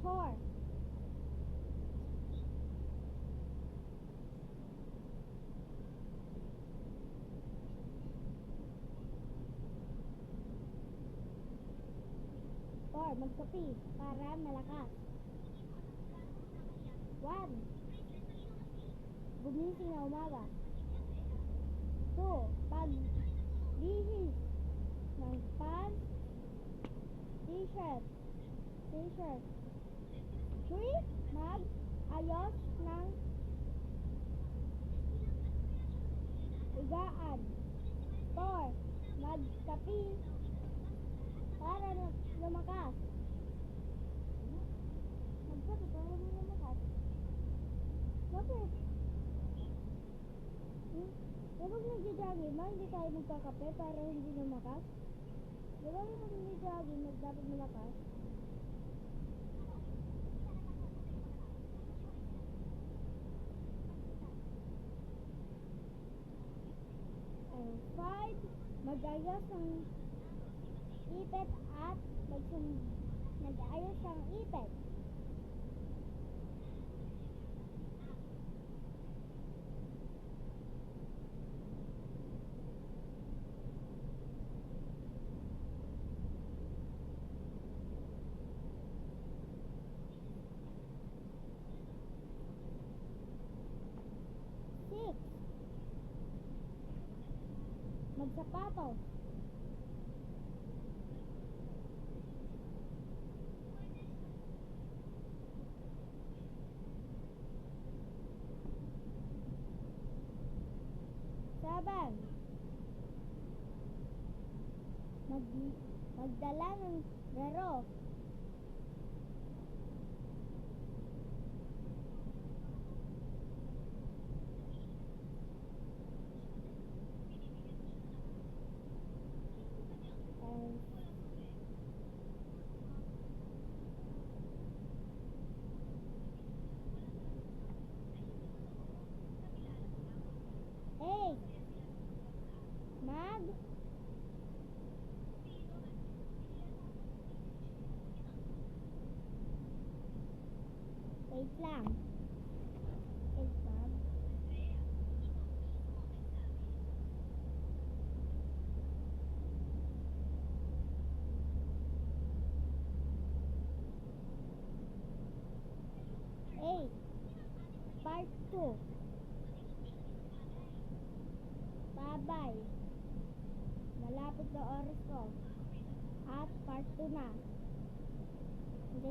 4. Magkapi para malakas. 1. Gumising na umaga. 2. Paglihis ng pants, t-shirt. 3. Mag-ayos ng higaan. 4. Magkapi para lumakas. Magkapi para lumakas. Bakit? Kapag nagja-jogging ba, hindi tayo magkakape para hindi lumakas? Diba kapag nagja-jogging, dapat malakas? And 5. Mag-ayos ng ipet at nag-ayos ng ipet. Magsapatos. 7. Magdala ng relo. 8. Wait lang. Wait lang. 8. Part 2. Bye-bye. Malapit na oras ko. At part 2 na.